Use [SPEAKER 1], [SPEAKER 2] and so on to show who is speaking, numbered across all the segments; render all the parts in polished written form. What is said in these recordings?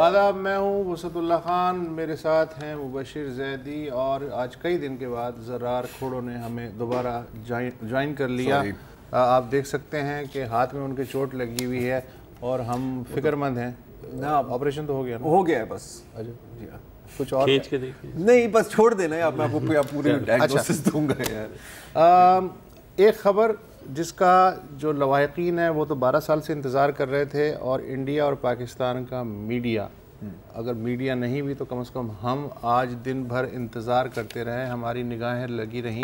[SPEAKER 1] آداب، میں ہوں وسعت اللہ خان، میرے ساتھ ہیں مبشر زیدی، اور آج کئی دن کے بعد زرار کھوڑوں نے ہمیں دوبارہ جوائن کر لیا۔ آپ دیکھ سکتے ہیں کہ ہاتھ میں ان کے چوٹ لگی ہوئی ہے اور ہم فکر مند ہیں۔ آپریشن تو ہو گیا نا؟
[SPEAKER 2] ہو گیا ہے بس،
[SPEAKER 1] کچھ اور
[SPEAKER 2] نہیں بس چھوڑ دینا ہے، اب میں آپ کو پوری ڈائگنوسس دوں گا یار۔
[SPEAKER 1] ایک خبر جس کا جو لواحقین ہیں وہ تو 12 سال سے انتظار کر رہے تھے، اور انڈیا اور پاکستان کا میڈیا، اگر میڈیا نہیں بھی تو کم از کم ہم آج دن بھر انتظار کرتے رہے، ہماری نگاہیں لگی رہیں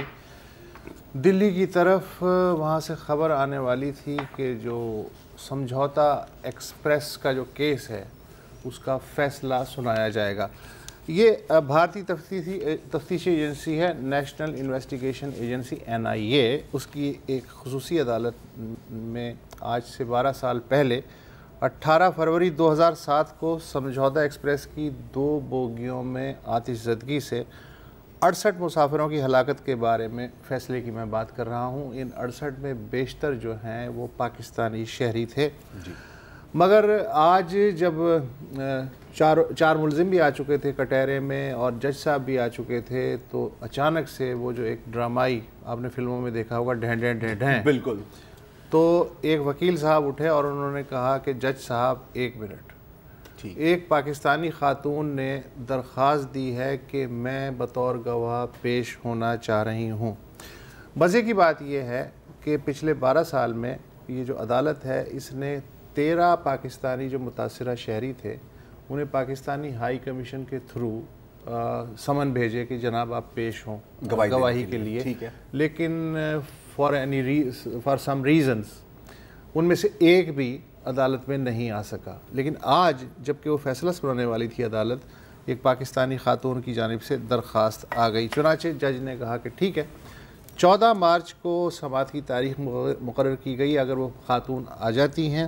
[SPEAKER 1] دلی کی طرف۔ وہاں سے خبر آنے والی تھی کہ جو سمجھوتا ایکسپریس کا جو کیس ہے اس کا فیصلہ سنایا جائے گا۔ یہ بھارتی تفتیشی ایجنسی ہے، نیشنل انویسٹیگیشن ایجنسی NIA، اس کی ایک خصوصی عدالت میں آج سے 12 سال پہلے 18 فروری 2007 کو سمجھوتا ایکسپریس کی 2 بوگیوں میں آتش زدگی سے 68 مسافروں کی ہلاکت کے بارے میں فیصلے کی میں بات کر رہا ہوں۔ ان 68 میں بیشتر جو ہیں وہ پاکستانی شہری تھے، مگر آج جب چار ملزم بھی آ چکے تھے کٹہرے میں اور جج صاحب بھی آ چکے تھے، تو اچانک سے وہ جو ایک ڈرامائی آپ نے فلموں میں دیکھا ہوگا ڈھیں ڈھیں ڈھیں ڈھیں،
[SPEAKER 2] بالکل،
[SPEAKER 1] تو ایک وکیل صاحب اٹھے اور انہوں نے کہا کہ جج صاحب ایک منٹ، ایک پاکستانی خاتون نے درخواست دی ہے کہ میں بطور گواہ پیش ہونا چاہ رہی ہوں۔ مزے کی بات یہ ہے کہ پچھلے 12 سال میں یہ جو عدالت ہے اس نے 13 پاکستانی جو متاثرہ شہری تھے انہیں پاکستانی ہائی کمیشن کے تھرو سمن بھیجے کہ جناب آپ پیش ہوں گواہی کے لیے، لیکن فار سم ریزنز ان میں سے ایک بھی عدالت میں نہیں آ سکا۔ لیکن آج جب کہ وہ فیصلہ سنانے والی تھی عدالت، ایک پاکستانی خاتون کی جانب سے درخواست آ گئی، چنانچہ جج نے کہا کہ ٹھیک ہے، 14 مارچ کو سماعت کی تاریخ مقرر کی گئی، اگر وہ خاتون آ جاتی ہیں،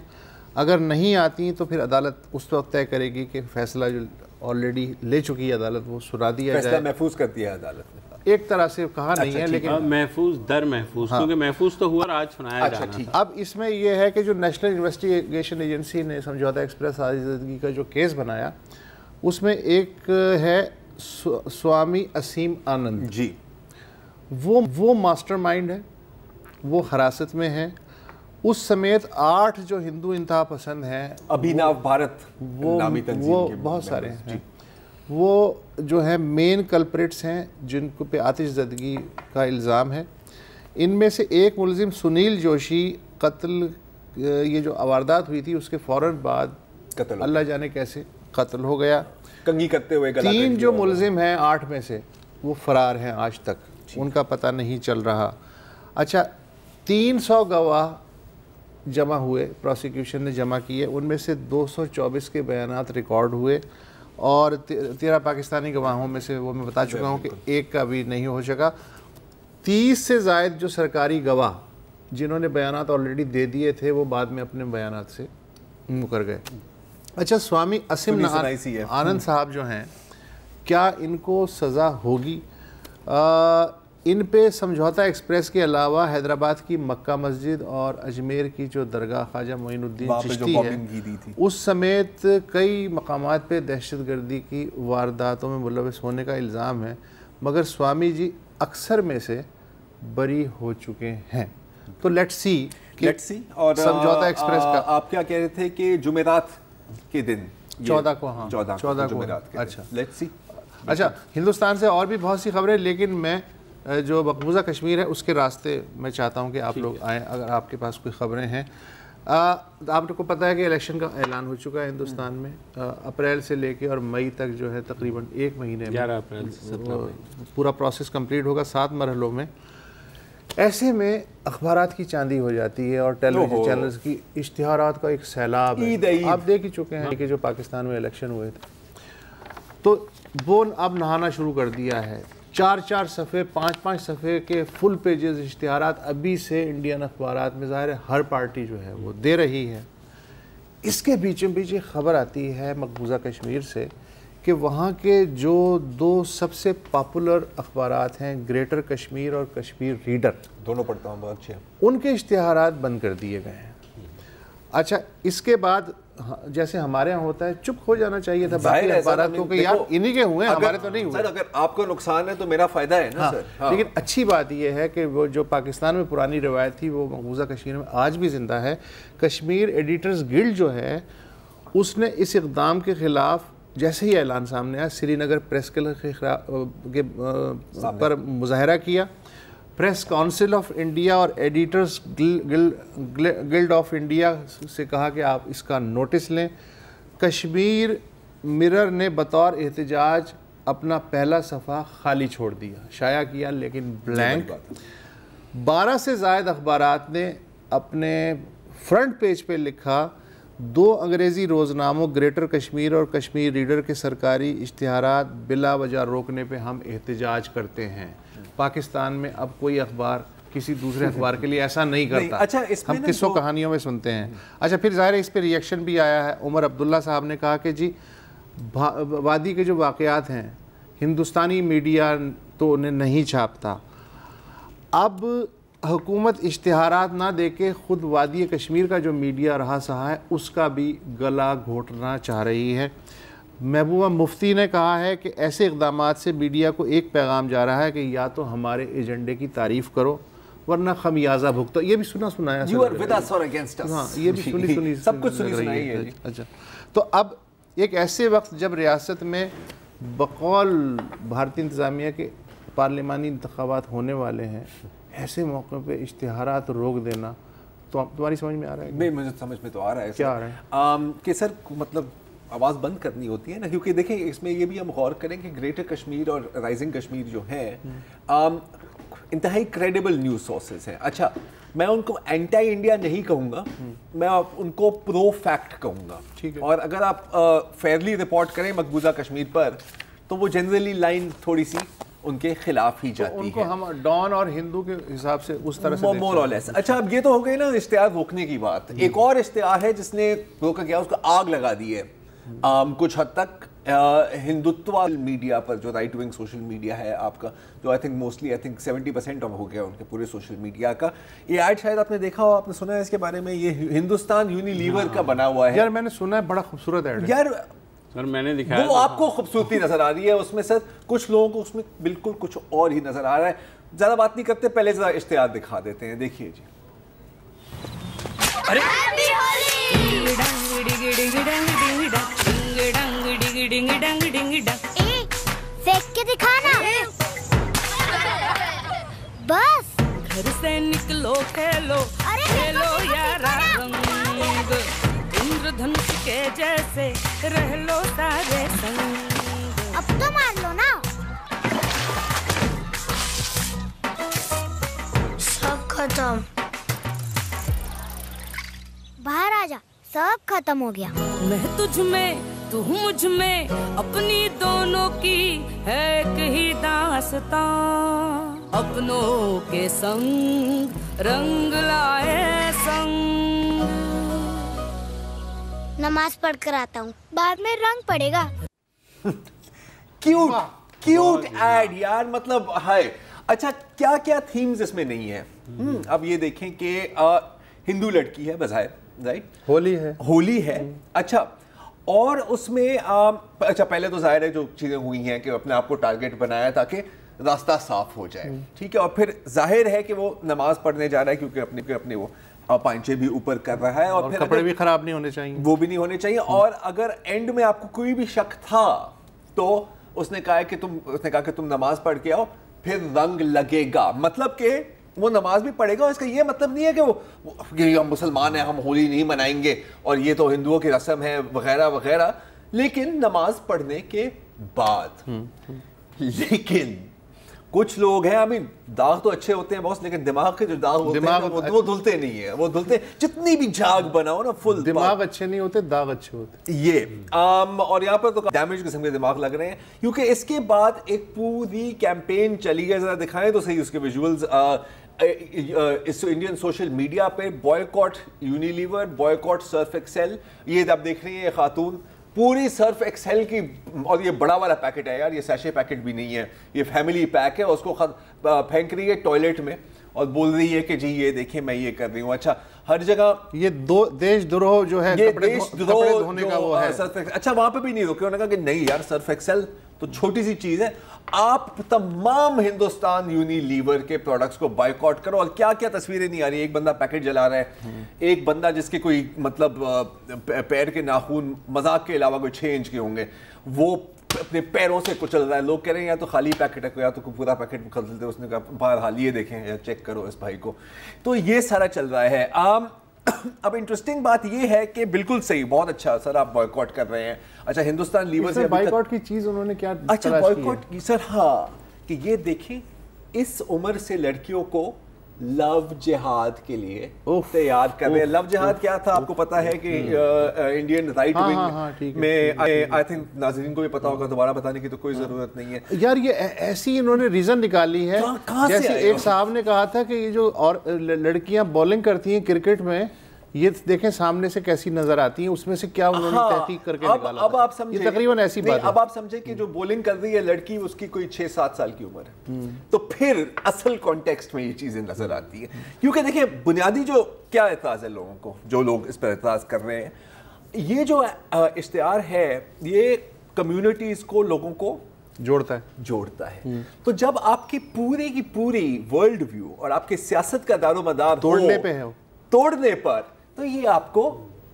[SPEAKER 1] اگر نہیں آتی تو پھر عدالت اس وقت طے کرے گی کہ فیصلہ جو آلریڈی لے چکی ہے عدالت وہ سنا دیا جائے۔
[SPEAKER 2] فیصلہ محفوظ کرتی ہے عدالت نے،
[SPEAKER 1] ایک طرح سے کہا نہیں ہے لیکن
[SPEAKER 3] محفوظ در محفوظ، کیونکہ محفوظ تو ہوا اور آج سنایا جانا تھا۔
[SPEAKER 1] اب اس میں یہ ہے کہ جو نیشنل انویسٹیگیشن ایجنسی نے سمجھوتا ایکسپریس آتش زدگی کا جو کیس بنایا اس میں ایک ہے سوامی اسیم آنند
[SPEAKER 2] جی،
[SPEAKER 1] وہ ماسٹر مائنڈ ہے، وہ حراست میں ہے، اس سمیت 8 جو ہندو انتہا پسند ہیں،
[SPEAKER 2] ابھیناو بھارت نامی تنظیم
[SPEAKER 1] وہ
[SPEAKER 2] کے
[SPEAKER 1] بہت سارے ہیں، وہ جو ہیں مین کلپریٹس ہیں جن کو پہ آتش زدگی کا الزام ہے۔ ان میں سے ایک ملزم سنیل جوشی قتل، یہ جو واردات ہوئی تھی اس کے فوراً بعد
[SPEAKER 2] قتل،
[SPEAKER 1] اللہ جانے کیسے قتل ہو گیا۔
[SPEAKER 2] کنگھی کرتے ہوئے
[SPEAKER 1] 3 جو ملزم ہیں 8 میں سے وہ فرار ہیں، آج تک ان کا پتہ نہیں چل رہا۔ اچھا، 300 گواہ جمع ہوئے، پروسیکیوشن نے جمع کیے، ان میں سے 224 کے بیانات ریکارڈ ہوئے، اور 13 پاکستانی گواہوں میں سے وہ میں بتا چکا ہوں کہ ایک کا بھی نہیں ہو سکا۔ 30 سے زائد جو سرکاری گواہ جنہوں نے بیانات آلریڈی دے دیے تھے وہ بعد میں اپنے بیانات سے مکر گئے۔ اچھا، سوامی اسیم آنند صاحب جو ہیں، کیا ان کو سزا ہوگی؟ ان پہ سمجھوتا ایکسپریس کے علاوہ حیدرآباد کی مکہ مسجد اور اجمیر کی جو درگاہ خواجہ معین الدین چشتی ہے اس سمیت کئی مقامات پہ دہشت گردی کی وارداتوں میں ملوث ہونے کا الزام ہے، مگر سوامی جی اکثر میں سے بری ہو چکے ہیں۔ تو لیٹس سی
[SPEAKER 2] اور
[SPEAKER 1] سمجھوتا ایکسپریس کا
[SPEAKER 2] آپ کیا کہہ رہے تھے کہ جمعرات کے دن
[SPEAKER 1] 14 کو، ہاں 14 کو، اچھا لیٹس سی۔ اچھا، ہندوستان سے اور بھی بہت سی خبریں، لیکن میں جو مقبوضہ کشمیر ہے اس کے راستے میں چاہتا ہوں کہ آپ لوگ آئیں اگر آپ کے پاس کوئی خبریں ہیں۔ آپ کو پتہ ہے کہ الیکشن کا اعلان ہو چکا ہے ہندوستان میں، اپریل سے لے کے اور مئی تک جو ہے تقریباً 1 مہینے میں
[SPEAKER 3] 11 اپریل سے 17 مئی
[SPEAKER 1] پورا پروسیس کمپلیٹ ہوگا 7 مرحلوں میں۔ ایسے میں اخبارات کی چاندی ہو جاتی ہے اور ٹیلی ویژن چینلز کی اشتہارات کا ایک سیلاب ہے۔ آپ دیکھ ہی چکے ہیں کہ جو پاکستان میں الیکشن ہوئے تھے تو وہ اب نہانا شروع کر دیا ہے، 4 صفحے 5 صفحے کے فل پیجز اشتہارات ابھی سے انڈین اخبارات میں، ظاہر ہے ہر پارٹی جو ہے وہ دے رہی ہے۔ اس کے بیچ ایک خبر آتی ہے مقبوضہ کشمیر سے کہ وہاں کے جو 2 سب سے پاپولر اخبارات ہیں، گریٹر کشمیر اور کشمیر ریڈر،
[SPEAKER 2] دونوں پڑھتا ہوں، بہت اچھے،
[SPEAKER 1] ان کے اشتہارات بند کر دیے گئے ہیں۔ اچھا، اس کے بعد جیسے ہمارے یہاں ہوتا ہے چپ ہو جانا چاہیے تھا باقی اخبارات کو کہ یار انہی کے ہوئے ہیں ہمارے تو نہیں ہوئے.
[SPEAKER 2] سر اگر آپ کو نقصان ہے تو میرا فائدہ ہے نا سر.
[SPEAKER 1] لیکن اچھی بات یہ ہے کہ وہ جو پاکستان میں پرانی روایت تھی وہ مقبوضہ کشمیر میں آج بھی زندہ ہے. کشمیر ایڈیٹرز گلڈ جو ہے اس نے اس اقدام کے خلاف جیسے ہی اعلان سامنے آیا سری نگر پریس کے پر مظاہرہ کیا. پریس کونسل آف انڈیا اور ایڈیٹرز گلڈ آف انڈیا سے کہا کہ آپ اس کا نوٹس لیں. کشمیر مرر نے بطور احتجاج اپنا پہلا صفحہ خالی چھوڑ دیا, شائع کیا لیکن بلینک. 12 سے زائد اخبارات نے اپنے فرنٹ پیج پہ لکھا 2 انگریزی روزناموں گریٹر کشمیر اور کشمیر ریڈر کے سرکاری اشتہارات بلا وجہ روکنے پہ ہم احتجاج کرتے ہیں. پاکستان میں اب کوئی اخبار کسی دوسرے اخبار کے لیے ایسا نہیں کرتا.
[SPEAKER 2] اچھا
[SPEAKER 1] ہم قصوں کہانیوں میں سنتے ہیں. اچھا پھر ظاہر ہے اس پہ ریئیکشن بھی آیا ہے. عمر عبداللہ صاحب نے کہا کہ جی وادی کے جو واقعات ہیں ہندوستانی میڈیا تو انہیں نہیں چھاپتا. اب حکومت اشتہارات نہ دے کے خود وادی کشمیر کا جو میڈیا رہا سہا ہے اس کا بھی گلا گھونٹنا چاہ رہی ہے. محبوبہ مفتی نے کہا ہے کہ ایسے اقدامات سے میڈیا کو ایک پیغام جا رہا ہے کہ یا تو ہمارے ایجنڈے کی تعریف کرو ورنہ خمیازہ بھگتو. یہ بھی سنایا ہاں یہ بھی سنی
[SPEAKER 2] سب کچھ سنائی ہے.
[SPEAKER 1] اچھا تو اب ایک ایسے وقت جب ریاست میں بقول بھارتی انتظامیہ کے پارلیمانی انتخابات ہونے والے ہیں, ایسے موقع پہ اشتہارات روک دینا تو تمہاری سمجھ میں آ رہا ہے؟
[SPEAKER 2] نہیں مجھے سمجھ میں تو آ رہا ہے.
[SPEAKER 1] کیا آ رہا ہے
[SPEAKER 2] کہ سر مطلب آواز بند کرنی ہوتی ہے نا, کیونکہ دیکھیں اس میں یہ بھی ہم غور کریں کہ گریٹر کشمیر اور رائزنگ کشمیر جو ہے انتہائی کریڈیبل نیوز سورسز ہیں. اچھا میں ان کو اینٹی انڈیا نہیں کہوں گا, میں ان کو پرو فیکٹ کہوں گا. اور اگر آپ فیئرلی رپورٹ کریں مقبوضہ کشمیر پر تو وہ جنرلی لائن تھوڑی سی ان کے خلاف ہی جاتی ہے.
[SPEAKER 1] ان کو ہم ڈان اور ہندو کے حساب سے اس طرح سے
[SPEAKER 2] مور اور لیس. اچھا اب یہ تو ہو گئی نا اشتہار روکنے کی بات. ایک اور اشتہار ہے جس نے روکا گیا, اس کو آگ لگا دی ہے کچھ حد تک ہندوتوا میڈیا پر, جو رائٹ ونگ سوشل میڈیا ہے آپ کا, جو آئی تھنک موسٹلی 70% ہو گیا ان کے پورے سوشل میڈیا کا. یہ ایڈ شاید آپ نے دیکھا ہو, آپ نے سنا ہے اس کے بارے میں, یہ ہندوستان یونیلیور کا بنا ہوا ہے.
[SPEAKER 1] یار میں نے سنا ہے بڑا خوبصورت ایڈ ہے
[SPEAKER 2] یار.
[SPEAKER 3] سر میں نے دکھایا
[SPEAKER 2] وہ آپ کو خوبصورتی نظر آ رہی ہے اس میں, سر کچھ لوگوں کو اس میں بالکل کچھ اور ہی نظر آ رہا ہے. زیادہ بات نہیں کرتے, پہلے ذرا اشتہار دکھا دیتے ہیں, دیکھیے جی.
[SPEAKER 4] پھینک کے دکھانا بس. گھر سے نکلو کھیلو کھیلو یارا رنگ, اندر دھنش کے جیسے رہ لو سارے سنگ. اب تو مان لو نا. سب ختم, باہر آ جا, سب ختم ہو گیا. میں تجھ میں تو مجھ میں, اپنی دونوں کی ہے ایک ہی داستان. اپنوں کے سنگ رنگ لائے سنگ. نماز پڑھ کر آتا ہوں, بعد میں رنگ پڑے گا.
[SPEAKER 2] کیوٹ ایڈ یار, مطلب ہے. اچھا کیا کیا تھیمز اس میں نہیں ہیں. اب یہ دیکھیں کہ ہندو لڑکی ہے بظاہر, رائٹ, ہولی ہے. اچھا اور اس میں اچھا پہلے تو ظاہر ہے جو چیزیں ہوئی ہیں کہ اپنے آپ کو ٹارگٹ بنایا تاکہ راستہ صاف ہو جائے, ٹھیک ہے. اور پھر ظاہر ہے کہ وہ نماز پڑھنے جا رہا ہے کیونکہ اپنے وہ پائنچے بھی اوپر کر رہا ہے, اور پھر
[SPEAKER 1] کپڑے بھی خراب نہیں ہونے چاہیے,
[SPEAKER 2] وہ بھی نہیں ہونے چاہیے. اور اگر اینڈ میں آپ کو کوئی بھی شک تھا تو اس نے کہا کہ تم نماز پڑھ کے آؤ پھر رنگ لگے گا. مطلب کہ وہ نماز بھی پڑھے گا, اس کا یہ مطلب نہیں ہے کہ ہم مسلمان ہیں ہم ہولی نہیں منائیں گے اور یہ تو ہندوؤں کی رسم ہے وغیرہ وغیرہ, لیکن نماز پڑھنے کے بعد. لیکن کچھ لوگ ہیں, داغ تو اچھے ہوتے ہیں بہت, لیکن دماغ کے جو داغ ہوتے ہیں وہ دھلتے نہیں ہیں. وہ دھلتے جتنی بھی جھاگ بناؤ نا, فل
[SPEAKER 1] دماغ اچھے نہیں ہوتے, داغ اچھے ہوتے.
[SPEAKER 2] یہ اور یہاں پر تو ڈیمیج قسم کے دماغ لگ رہے ہیں, کیونکہ اس کے بعد ایک پوری کیمپین چلی ہے. ذرا دکھائیں تو صحیح اس کے ویژولز. اس انڈین سوشل میڈیا پہ بوائکاٹ یونیلیور, بوائکاٹ سرف ایکسل. یہ آپ دیکھ رہی ہیں یہ خاتون پوری سرف ایکسل کی, اور یہ بڑا والا پیکٹ ہے یار, یہ سیشے پیکٹ بھی نہیں ہے, یہ فیملی پیک ہے, اس کو پھینک رہی ہے ٹوائلٹ میں اور بول رہی ہے کہ جی یہ دیکھیں میں یہ کر رہی ہوں. اچھا ہر جگہ
[SPEAKER 1] یہ دیش دروہ جو ہے کپڑے دھونے کا وہ ہے.
[SPEAKER 2] اچھا وہاں پہ بھی نہیں روکے, انہوں نے کہا کہ نہیں یار سرف ایکسل تو چھوٹی سی چیز ہے, آپ تمام ہندوستان یونیلیور کے پروڈکٹس کو بائیکاٹ کرو. اور کیا کیا تصویریں نہیں آ رہی, ایک بندہ پیکٹ جلا رہا ہے, ایک بندہ جس کے کوئی مطلب پیر کے ناخن مذاق کے علاوہ کوئی 6 انچ کے ہوں گے وہ اپنے پیروں سے کچل رہا ہے. لوگ کہہ رہے ہیں یا تو خالی پیکٹ ہے یا تو پورا پیکٹ خریدتے. اس نے کہا بہرحال یہ دیکھیں یا چیک کرو اس بھائی کو. تو یہ سارا چل رہا ہے. اب انٹرسٹنگ بات یہ ہے کہ بالکل صحیح, بہت اچھا سر آپ بائیکاٹ کر رہے ہیں. اچھا ہندوستان لیور سے
[SPEAKER 1] بائیکاٹ کی چیز انہوں نے کیا
[SPEAKER 2] اچھا بائیکاٹ کی سر, ہاں کہ یہ دیکھیں اس عمر سے لڑکیوں کو لو جہاد کے لیے تیار کر رہے ہیں. لو جہاد کیا تھا آپ کو پتا ہے کہ انڈین رائٹ ونگ میں, آئی تھنک ناظرین کو بھی پتا ہوگا, دوبارہ بتانے کی تو کوئی ضرورت نہیں ہے
[SPEAKER 1] یار. یہ ایسی انہوں نے ریزن نکالی ہے, جیسے ایک صاحب نے کہا تھا کہ یہ جو اور لڑکیاں بولنگ کرتی ہیں کرکٹ میں, یہ دیکھیں سامنے سے کیسی نظر آتی ہیں, اس میں سے کیا انہوں نے تحقیق کر کے نکالا.
[SPEAKER 2] اب آپ سمجھیں,
[SPEAKER 1] یہ تقریباً ایسی بات ہے.
[SPEAKER 2] اب آپ سمجھیں کہ جو بولنگ کر رہی ہے لڑکی اس کی کوئی 6-7 سال کی عمر ہے, تو پھر اصل کانٹیکسٹ میں یہ چیزیں نظر آتی ہیں. کیونکہ دیکھیں بنیادی جو کیا اعتراض ہے لوگوں کو, جو لوگ اس پر اعتراض کر رہے ہیں, یہ جو اشتہار ہے یہ کمیونٹیز کو, لوگوں کو جوڑتا ہے. تو جب آپ کی پوری کی پوری ورلڈ ویو اور آپ کے سیاست کا دار و مدار توڑنے پر, تو یہ آپ کو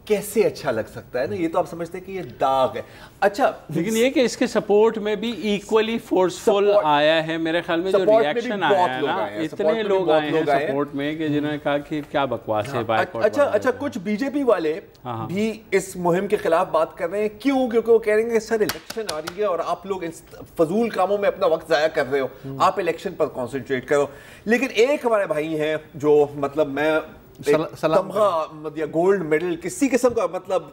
[SPEAKER 2] کیسے اچھا لگ سکتا ہے نا. یہ تو آپ سمجھتے ہیں کہ یہ داغ ہے. اچھا
[SPEAKER 3] لیکن یہ کہ اس کے سپورٹ میں بھی ایکولی فورسفل آیا ہے میرے خیال میں, جو ریاکشن آیا ہے نا, اتنے لوگ آئے ہیں سپورٹ میں کہ جنہوں نے کہا کہ کیا بکواس ہے بائیکاٹ.
[SPEAKER 2] اچھا کچھ بی جے پی والے بھی اس مہم کے خلاف بات کر رہے ہیں. کیوں؟ کیونکہ وہ کہہ رہے ہیں کہ سر الیکشن آ رہی ہے اور آپ لوگ فضول کاموں میں اپنا وقت ضائع کر رہے ہو, آپ الیکشن پر کانسنٹریٹ کرو. لیکن ایک ہمارے بھائی ہیں جو مطلب میں تمغہ یا گولڈ میڈل کسی قسم کا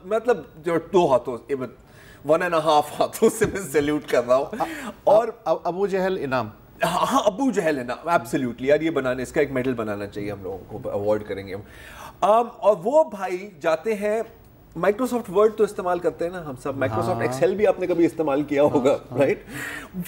[SPEAKER 2] مطلب جو 2 ہاتھوں 1.5 ہاتھوں سے میں سیلیوٹ کر رہا ہوں. اور
[SPEAKER 1] ابو جہل انعام,
[SPEAKER 2] ہاں ابو جہل انعام, ایبسلیوٹلی یار, یہ بنانے اس کا ایک میڈل بنانا چاہیے ہم لوگوں کو, اوارڈ کریں گے ہم. اور وہ بھائی جاتے ہیں, مائکروسافٹ ورڈ تو استعمال کرتے ہیں نا ہم سب, مائکروسافٹ ایکسل بھی آپ نے کبھی استعمال کیا ہوگا رائٹ.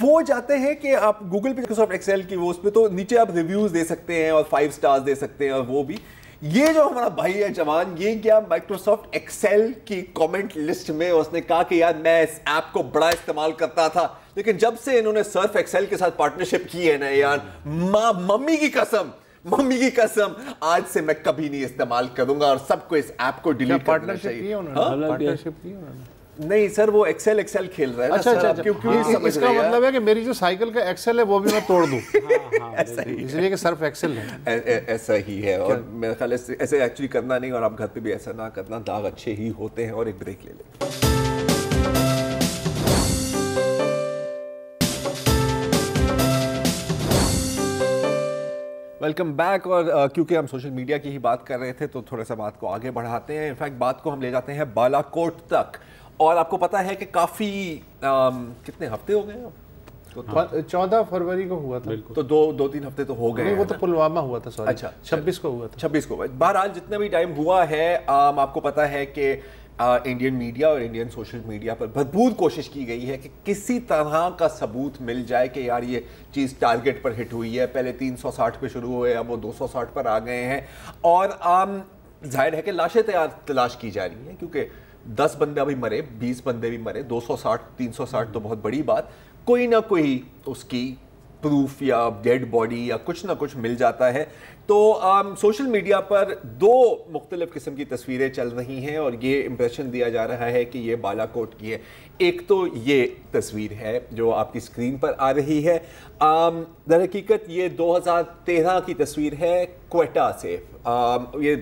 [SPEAKER 2] وہ جاتے ہیں کہ آپ گوگل پہ مائکروسافٹ ایکسل کی وہ اس پہ تو نیچے آپ ریویوز دے سکتے ہیں اور 5 سٹارز دے سکتے ہیں. اور وہ بھی یہ جو ہمارا بھائی ہے جوان, یہ کیا مائکروسافٹ ایکسل کی کامنٹ لسٹ میں اس نے کہا کہ یار میں اس ایپ کو بڑا استعمال کرتا تھا, لیکن جب سے انہوں نے سرف ایکسل کے ساتھ پارٹنرشپ کی ہے نا یار, ممی کی قسم آج سے میں کبھی نہیں استعمال کروں گا اور سب کو اس ایپ کو ڈیلیٹ کرنا چاہیے. نہیں سر وہ ایکسل کھیل رہا ہے.
[SPEAKER 1] اچھا اس کا مطلب ہے کہ میری جو سائیکل کا ایکسل ہے وہ بھی میں توڑ دوں, اس لیے کہ صرف ایکسل ہے.
[SPEAKER 2] ایسا ہی ہے, اور میرا خیال ہے ایسے ایکچولی کرنا نہیں, اور آپ گھر پہ بھی ایسا نہ کرنا, داغ اچھے ہی ہوتے ہیں. اور ایک بریک لے لیں. Welcome back. اور کیونکہ ہم سوشل میڈیا کی ہی بات کر رہے تھے تو تھوڑا سا بات کو آگے بڑھاتے ہیں. انفیکٹ بات کو ہم لے جاتے ہیں بالا کوٹ تک. اور آپ کو پتا ہے کہ کافی کتنے ہفتے ہو گئے,
[SPEAKER 1] 14 فروری کو ہوا تھا,
[SPEAKER 2] تو 2-3 ہفتے تو ہو گئے.
[SPEAKER 1] وہ تو پلوامہ ہوا تھا, سوری.
[SPEAKER 2] اچھا
[SPEAKER 1] 26 کو ہوا تھا.
[SPEAKER 2] 26 کو. بہرحال جتنا بھی ٹائم ہوا ہے, آپ کو پتا ہے کہ انڈین میڈیا اور انڈین سوشل میڈیا پر بھرپور کوشش کی گئی ہے کہ کسی طرح کا ثبوت مل جائے کہ یار یہ چیز ٹارگٹ پر ہٹ ہوئی ہے. پہلے 360 پہ شروع ہوئے, اب وہ 260 پر آ گئے ہیں. اور ظاہر ہے کہ لاشیں تلاش کی جا رہی ہیں, کیونکہ 10 بندے ابھی مرے, 20 بندے بھی مرے, 260 360 تو بہت بڑی بات. کوئی نہ کوئی اس کی پروف یا ڈیڈ باڈی یا کچھ نہ کچھ مل جاتا ہے. تو سوشل میڈیا پر 2 مختلف قسم کی تصویریں چل رہی ہیں اور یہ امپریشن دیا جا رہا ہے کہ یہ بالا کوٹ کی ہے. ایک تو یہ تصویر ہے جو آپ کی اسکرین پر آ رہی ہے. در حقیقت یہ 2013 کی تصویر ہے کوئٹہ سے. یہ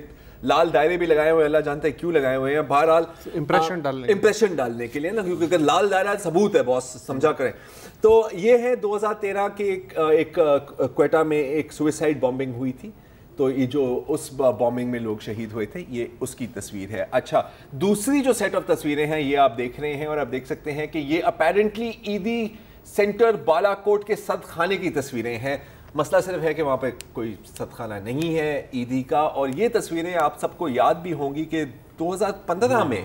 [SPEAKER 2] لال دائرے بھی لگائے ہوئے, اللہ جانتا ہے کیوں لگائے ہوئے ہیں, بہرحال امپریشن ڈالنے کے لیے نا, کیونکہ اگر لال دائرہ ثبوت ہے باس, سمجھا کریں. تو یہ ہے 2013 کے ایک کوئٹہ میں ایک سوئسائڈ بامبنگ ہوئی تھی, تو یہ جو اس بامبنگ میں لوگ شہید ہوئے تھے, یہ اس کی تصویر ہے. اچھا دوسری جو سیٹ آف تصویریں ہیں یہ آپ دیکھ رہے ہیں, اور آپ دیکھ سکتے ہیں کہ یہ اپیرنٹلی عیدی سینٹر بالا کوٹ کے صد خانے کی تصویریں ہیں. مسئلہ صرف ہے کہ وہاں پہ کوئی صد خانہ نہیں ہے عیدی کا. اور یہ تصویریں آپ سب کو یاد بھی ہوں گی کہ 2015 میں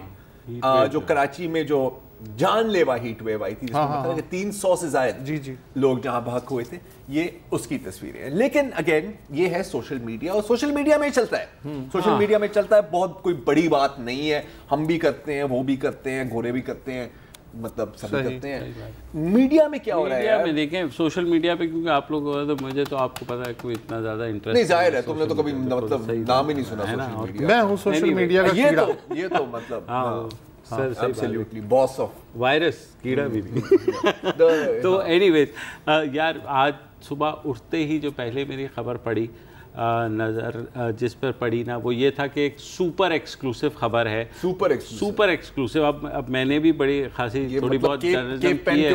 [SPEAKER 2] جو کراچی میں جو جان لیوا ہیٹ ویو آئی تھی جس میں مطلب کہ 300 سے زائد لوگ جہاں بھاگ ہوئے تھے, یہ اس کی تصویریں ہیں. لیکن اگین یہ ہے سوشل میڈیا, اور سوشل میڈیا میں چلتا ہے, سوشل میڈیا میں چلتا ہے, بہت کوئی بڑی بات نہیں ہے, ہم بھی کرتے ہیں, وہ بھی کرتے ہیں, گورے بھی کرتے ہیں, مطلب سب کرتے ہیں. میڈیا میں کیا ہو رہا ہے
[SPEAKER 3] میڈیا میں دیکھیں سوشل میڈیا پہ, کیونکہ آپ لوگ مجھے تو آپ کو پتا ہے کوئی اتنا زیادہ انٹرسٹ
[SPEAKER 2] نہیں, ظاہر ہے تم نے تو کبھی مطلب نام ہی نہیں سنا سوشل میڈیا.
[SPEAKER 1] میں ہوں سوشل میڈیا کا کیڑا,
[SPEAKER 2] یہ تو مطلب
[SPEAKER 3] ایبسلیوٹلی
[SPEAKER 2] باس آف
[SPEAKER 3] وائرس کیڑا بھی نہیں. تو اینی ویز یار, آج صبح اٹھتے ہی جو پہلے میری خبر پڑی نظر جس پر پڑی نا, وہ یہ تھا کہ ایک سپر ایکسکلوسیو خبر ہے. Super exclusive. اب میں نے بھی بڑی خاصی تھوڑی بہت جرنلزم کی ہے,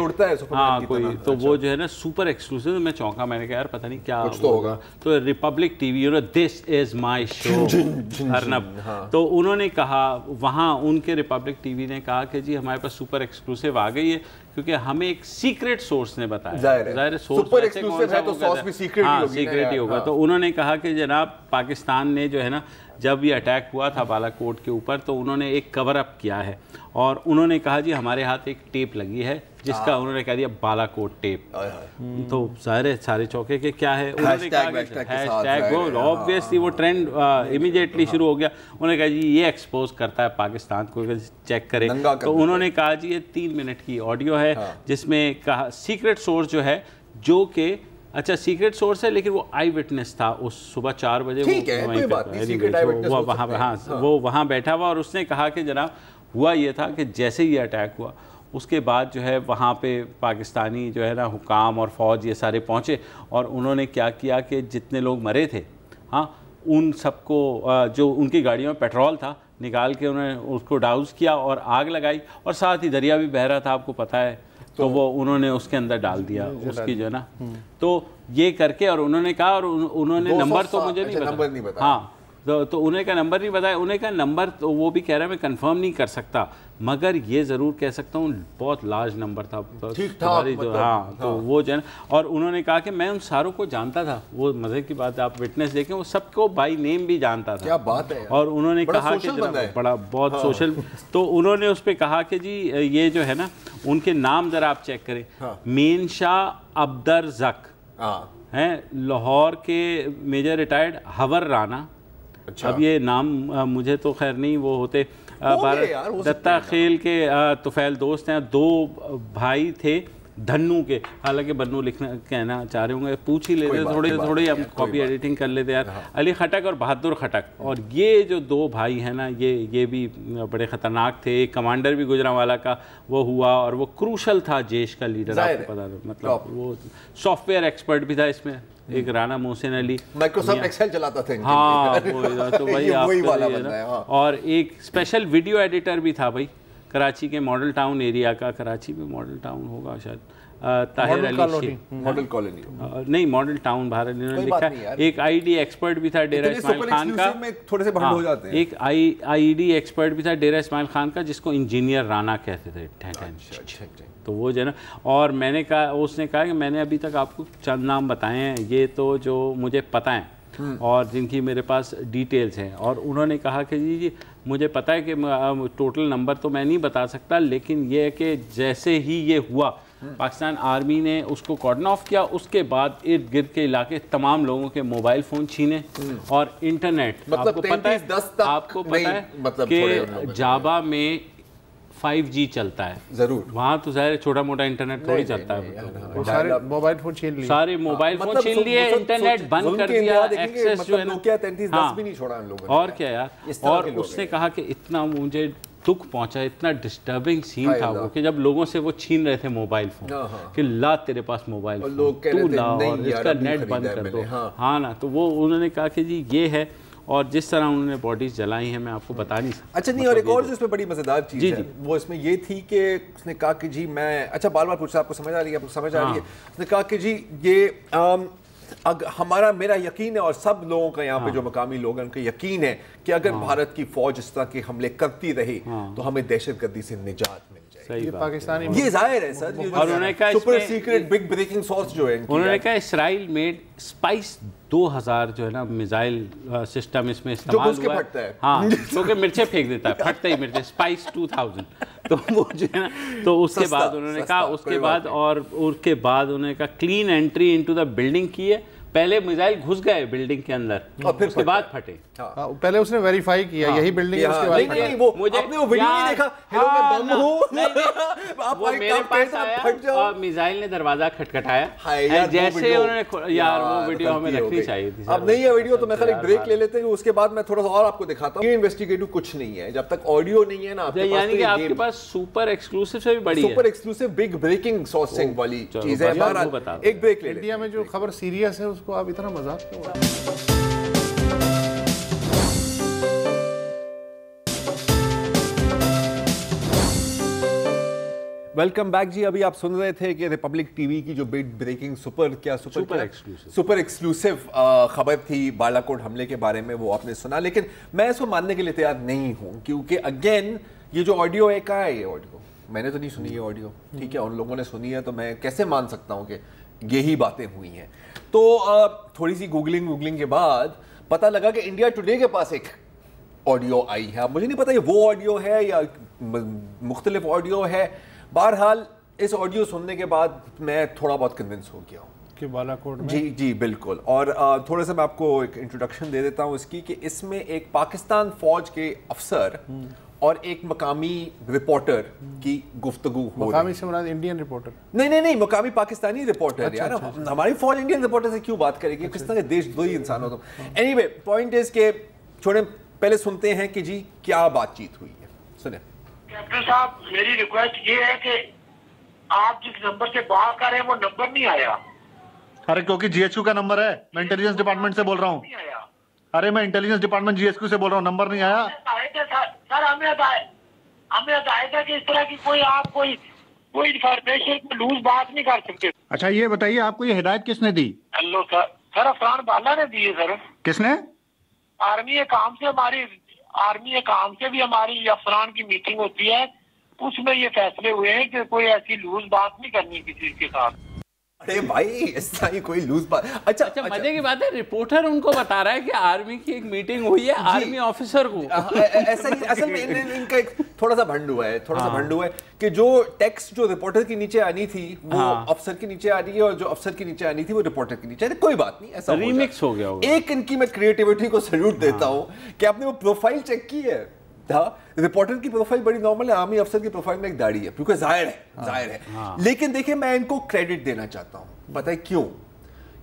[SPEAKER 3] ہاں کوئی, تو وہ جو ہے نا سپر ایکسکلوسیو, میں چونکا, میں نے کہا یار پتہ نہیں کیا ہوگا. تو Republic TV, you know this is my show Arnab, تو انہوں نے کہا وہاں ان کے ریپبلک ٹی وی نے کہا کہ جی ہمارے پاس سپر ایکسکلوسیو آ گئی ہے, کیونکہ ہمیں ایک سیکرٹ سورس نے بتایا. ظاہر سورس سیکرٹ ہی ہوگا. تو انہوں نے کہا کہ جناب پاکستان نے جو ہے نا, جب یہ اٹیک ہوا تھا بالا کوٹ کے اوپر, تو انہوں نے ایک کور اپ کیا ہے, اور انہوں نے کہا جی ہمارے ہاتھ ایک ٹیپ لگی ہے جس کا انہوں نے کہہ دیا بالا کوٹ ٹیپ. تو سارے چوکے کہ کیا ہے, انہوں نے کہا ہیش ٹیگ, وہ آبویسلی وہ ٹرینڈ امیڈیٹلی شروع ہو گیا. انہوں نے کہا جی یہ ایکسپوز کرتا ہے پاکستان کو, چیک کرے. تو انہوں نے کہا جی یہ 3 منٹ کی آڈیو ہے جس میں کہا سیکرٹ سورس جو ہے, جو کہ اچھا سیکرٹ سورس ہے لیکن وہ آئی وٹنس تھا اس صبح 4 بجے, وہ وہاں بیٹھا ہوا, اور اس نے کہا کہ جناب ہوا یہ تھا کہ جیسے یہ اٹیک ہوا اس کے بعد جو ہے وہاں پہ پاکستانی جو ہے نا حکام اور فوج یہ سارے پہنچے, اور انہوں نے کیا کیا کہ جتنے لوگ مرے تھے, ہاں ان سب کو, جو ان کی گاڑیوں میں پیٹرول تھا, نکال کے انہوں نے اس کو ڈاؤز کیا اور آگ لگائی, اور ساتھ ہی دریا بھی بہہ رہا تھا آپ کو پتہ ہے, تو وہ انہوں نے اس کے اندر ڈال دیا اس کی جو ہے نا. تو یہ کر کے, اور انہوں نے کہا, اور انہوں نے نمبر تو مجھے نہیں پتا, ہاں تو انہیں کا نمبر نہیں بتایا, انہیں کا نمبر تو وہ بھی کہہ رہا ہے میں کنفرم نہیں کر سکتا, مگر یہ ضرور کہہ سکتا ہوں بہت لارج نمبر تھا. ہاں تو وہ جو ہے نا, اور انہوں نے کہا کہ میں ان ساروں کو جانتا تھا, وہ مزے کی بات ہے, آپ وٹنس دیکھیں, وہ سب کو بائی نیم بھی جانتا تھا.
[SPEAKER 2] کیا بات ہے.
[SPEAKER 3] اور انہوں نے کہا کہ بڑا بہت سوشل, تو انہوں نے اس پہ کہا کہ جی یہ جو ہے نا ان کے نام ذرا آپ چیک کریں. مین شاہ عبدالرزق ہیں, لاہور کے میجر ریٹائرڈ حور رانا. اب یہ نام مجھے تو خیر نہیں وہ ہوتے, دتا خیل کے طفیل دوست ہیں, 2 بھائی تھے دھنو کے, حالانکہ بنو لکھنا کہنا چاہ رہے ہوں گے, پوچھ ہی لیتے تھوڑی ہم کاپی ایڈیٹنگ کر لیتے یار. علی خٹک اور بہادر خٹک, اور یہ جو 2 بھائی ہیں نا یہ بھی بڑے خطرناک تھے. ایک کمانڈر بھی گجرانوالا کا وہ ہوا, اور وہ کروشل تھا جیش کا لیڈر, آپ کو پتا, مطلب وہ سافٹ ویئر ایکسپرٹ بھی تھا اس میں. ایک رانا محسن علی
[SPEAKER 2] مائکروسافٹ ایکسل چلاتا تھا,
[SPEAKER 3] ہاں تو وہی والا بندہ ہے. اور ایک اسپیشل ویڈیو ایڈیٹر بھی تھا بھائی, کراچی کے ماڈل ٹاؤن ایریا کا, کراچی میں ماڈل ٹاؤن ہوگا شاید, طاہر علی شیخ,
[SPEAKER 2] ماڈل کالونی
[SPEAKER 3] نہیں ماڈل ٹاؤن بھارت, انہوں نے لکھا. ایک آئی ڈی ایکسپرٹ بھی تھا ڈیرہ اسماعیل خان کا,
[SPEAKER 2] تھوڑے سے بھنڈ ہو جاتے ہیں.
[SPEAKER 3] ایک آئی ڈی ایکسپرٹ بھی تھا ڈیرہ اسماعیل خان کا, جس کو انجینئر رانا کہتے تھے. تو وہ جو ہے نا, اور میں نے کہا, اس نے کہا کہ میں نے ابھی تک آپ کو چند نام بتائے ہیں, یہ تو جو مجھے پتہ ہیں اور جن کی میرے پاس ڈیٹیلز ہیں. اور انہوں نے کہا کہ جی مجھے پتہ ہے کہ ٹوٹل نمبر تو میں نہیں بتا سکتا, لیکن یہ ہے کہ جیسے ہی یہ ہوا پاکستان آرمی نے اس کو کارڈن آف کیا, اس کے بعد ارد گرد کے علاقے تمام لوگوں کے موبائل فون چھینے, اور انٹرنیٹ. آپ کو پتہ ہے کہ جابا میں 5G چلتا ہے ضرور, وہاں تو ظاہر چھوٹا موٹا انٹرنیٹ تھوڑی چلتا ہے.
[SPEAKER 1] سارے موبائل فون چھین لیے,
[SPEAKER 3] سارے موبائل فون چھین لیے, انٹرنیٹ بند کر دیا, ایکسیس جو ہے نا, اور کیا یار. اور اس نے کہا کہ اتنا مجھے دکھ پہنچا, اتنا ڈسٹربنگ سین تھا وہ, کہ جب لوگوں سے وہ چھین رہے تھے موبائل فون, کہ لا تیرے پاس موبائل فون, تو لا, اور اس کا نیٹ بند کر دو. ہاں نا, تو وہ انہوں نے کہا کہ جی یہ ہے, اور جس طرح انہوں نے باڈیز جلائی ہیں میں آپ کو بتا نہیں سکتا.
[SPEAKER 2] اچھا نہیں, اور ایک اور جو اس میں بڑی مزیدار چیز ہے وہ اس میں یہ تھی کہ اس نے کہا کہ جی میں, اچھا بار بار پوچھا آپ کو سمجھ آ رہی ہے, آپ کو سمجھ آ رہی ہے. اس نے کہا کہ جی یہ میرا یقین ہے, اور سب لوگوں کا یہاں پہ جو مقامی لوگ ہیں ان کا یقین ہے کہ اگر بھارت کی فوج اس طرح کے حملے کرتی رہی تو ہمیں دہشت گردی سے نجات مل جائے.
[SPEAKER 1] یہ پاکستانی,
[SPEAKER 2] یہ ظاہر ہے سر,
[SPEAKER 3] اور انہوں نے کہا
[SPEAKER 2] super secret big breaking source جو ہے,
[SPEAKER 3] انہوں نے کہا اسرائیل میڈ اسپائس 2000 جو ہے نا میزائل سسٹم اس میں استعمال ہوا ہے. ہاں کیونکہ مرچیں پھینک دیتا ہے, پھٹتے ہی مرچیں, اسپائس 2000. تو وہ جو ہے نا, تو اس کے بعد انہوں نے کہا, اس کے بعد اور اس کے بعد انہوں نے کہا clean entry into the building کی ہے. پہلے میزائل گھس گئے بلڈنگ کے اندر اور پھر اس کے بعد پھٹے.
[SPEAKER 1] پہلے اس نے ویریفائی کیا یہی بلڈنگ ہے, اس کے بعد
[SPEAKER 2] آپ نے وہ ویڈیو نہیں دیکھا, ہیلو میں بم ہوں,
[SPEAKER 3] وہ میرے پاس آیا اور میزائل نے دروازہ کھٹکھٹایا جیسے انہوں نے, یار وہ ویڈیو ہمیں رکھنی چاہیے تھی.
[SPEAKER 2] اب نہیں ہے ویڈیو تو میں خالی بریک لے لیتے ہیں, اس کے بعد میں تھوڑا سا اور آپ کو دکھاتا ہوں. یہ انویسٹیگیٹو کچھ نہیں ہے جب تک آڈیو نہیں ہے نا آپ کے پاس.
[SPEAKER 3] یعنی کہ آپ کے پاس سپر ایکسکلوسیو سے بھی بڑی ہے,
[SPEAKER 2] super exclusive big breaking sourcing والی چیز ہے. ایک بریک لے.
[SPEAKER 1] انڈیا میں جو خبر سیریس ہے اس کو آپ اتنا مذاق کیوں.
[SPEAKER 2] ویلکم بیک جی. ابھی آپ سن رہے تھے کہ ریپبلک ٹی وی کی جو بگ بریکنگ سپر ایکسکلوسیو خبر تھی بالاکوٹ حملے کے بارے میں, وہ آپ نے سنا. لیکن میں اس کو ماننے کے لیے تیار نہیں ہوں, کیونکہ اگین یہ جو آڈیو ہے, کہاں ہے یہ آڈیو؟ میں نے تو نہیں سنی یہ آڈیو, ٹھیک ہے, ان لوگوں نے سنی ہے, تو میں کیسے مان سکتا ہوں کہ یہی باتیں ہوئی ہیں. تو تھوڑی سی گوگلنگ کے بعد پتہ لگا کہ انڈیا ٹوڈے کے پاس ایک آڈیو آئی ہے. مجھے نہیں پتا یہ وہ آڈیو ہے یا مختلف آڈیو ہے. بہرحال اس آڈیو سننے کے بعد میں تھوڑا بہت کنونس ہو گیا ہوں
[SPEAKER 1] کہ بالاکوٹ میں.
[SPEAKER 2] جی بالکل. اور تھوڑا سا میں آپ کو ایک انٹروڈکشن دے دیتا ہوں اس کی, کہ اس میں ایک پاکستان فوج کے افسر اور ایک مقامی رپورٹر کی گفتگو ہو.
[SPEAKER 1] مقامی سے مراد انڈین رپورٹر؟
[SPEAKER 2] نہیں, مقامی پاکستانی رپورٹر. یار ہماری فوج انڈین رپورٹر سے کیوں بات کرے گی, کس طرح کے دیش دو ہی انسان ہو تم. اینی وے پوائنٹ از کہ چھوڑیں, پہلے سنتے ہیں کہ جی کیا بات چیت ہوئی ہے. سنیں.
[SPEAKER 5] کیپٹن صاحب, میری ریکویسٹ یہ ہے کہ آپ جس نمبر سے بات کر رہے ہیں وہ نمبر نہیں آیا.
[SPEAKER 6] ارے کیونکہ جی ایچ کیو کا نمبر ہے, میں انٹیلیجنس ڈپارٹمنٹ سے بول رہا ہوں. ارے میں intelligence department G H Q سے بول رہا ہوں, نمبر نہیں آیا.
[SPEAKER 5] سر ہمیں ہدایت ہے کہ اس طرح کی کوئی آپ کوئی انفارمیشن کو لوز بات نہیں کر سکتے.
[SPEAKER 6] اچھا یہ بتائیے آپ کو یہ ہدایت کس نے دی؟
[SPEAKER 5] ہلو سر عفران بالا نے دی ہے. سر
[SPEAKER 6] کس نے؟
[SPEAKER 5] آرمی کام سے بھی ہماری افسران کی میٹنگ ہوتی ہے, اس میں یہ فیصلے ہوئے ہیں کہ کوئی ایسی لوز بات نہیں کرنی کسی کے ساتھ.
[SPEAKER 2] ارے بھائی اس طرح کی کوئی لوز بات. اچھا
[SPEAKER 3] مزے کی بات ہے, رپورٹر ان کو بتا رہا ہے کہ آرمی کی ایک میٹنگ ہوئی ہے آرمی آفیسر کو.
[SPEAKER 2] ایسا ہی اصل میں ان کا ایک تھوڑا سا بھنڈ ہوا ہے کہ جو ٹیکسٹ جو رپورٹر کی نیچے آنی تھی وہ افسر کے نیچے آ رہی ہے, اور جو افسر کے نیچے آنی تھی وہ رپورٹر کے نیچے. کوئی بات نہیں, ایسا
[SPEAKER 3] ریمکس ہو گیا.
[SPEAKER 2] ایک ان کی میں کریٹیوٹی کو سیلوٹ دیتا ہوں کہ آپ نے وہ پروفائل چیک کی ہے. رپورٹر کی پروفائل بڑی نارمل ہے, آرمی افسر کی پروفائل میں ایک داڑھی ہے, کیونکہ ظاہر ہے. لیکن دیکھیں میں ان کو کریڈٹ دینا چاہتا ہوں. پتہ ہے کیوں؟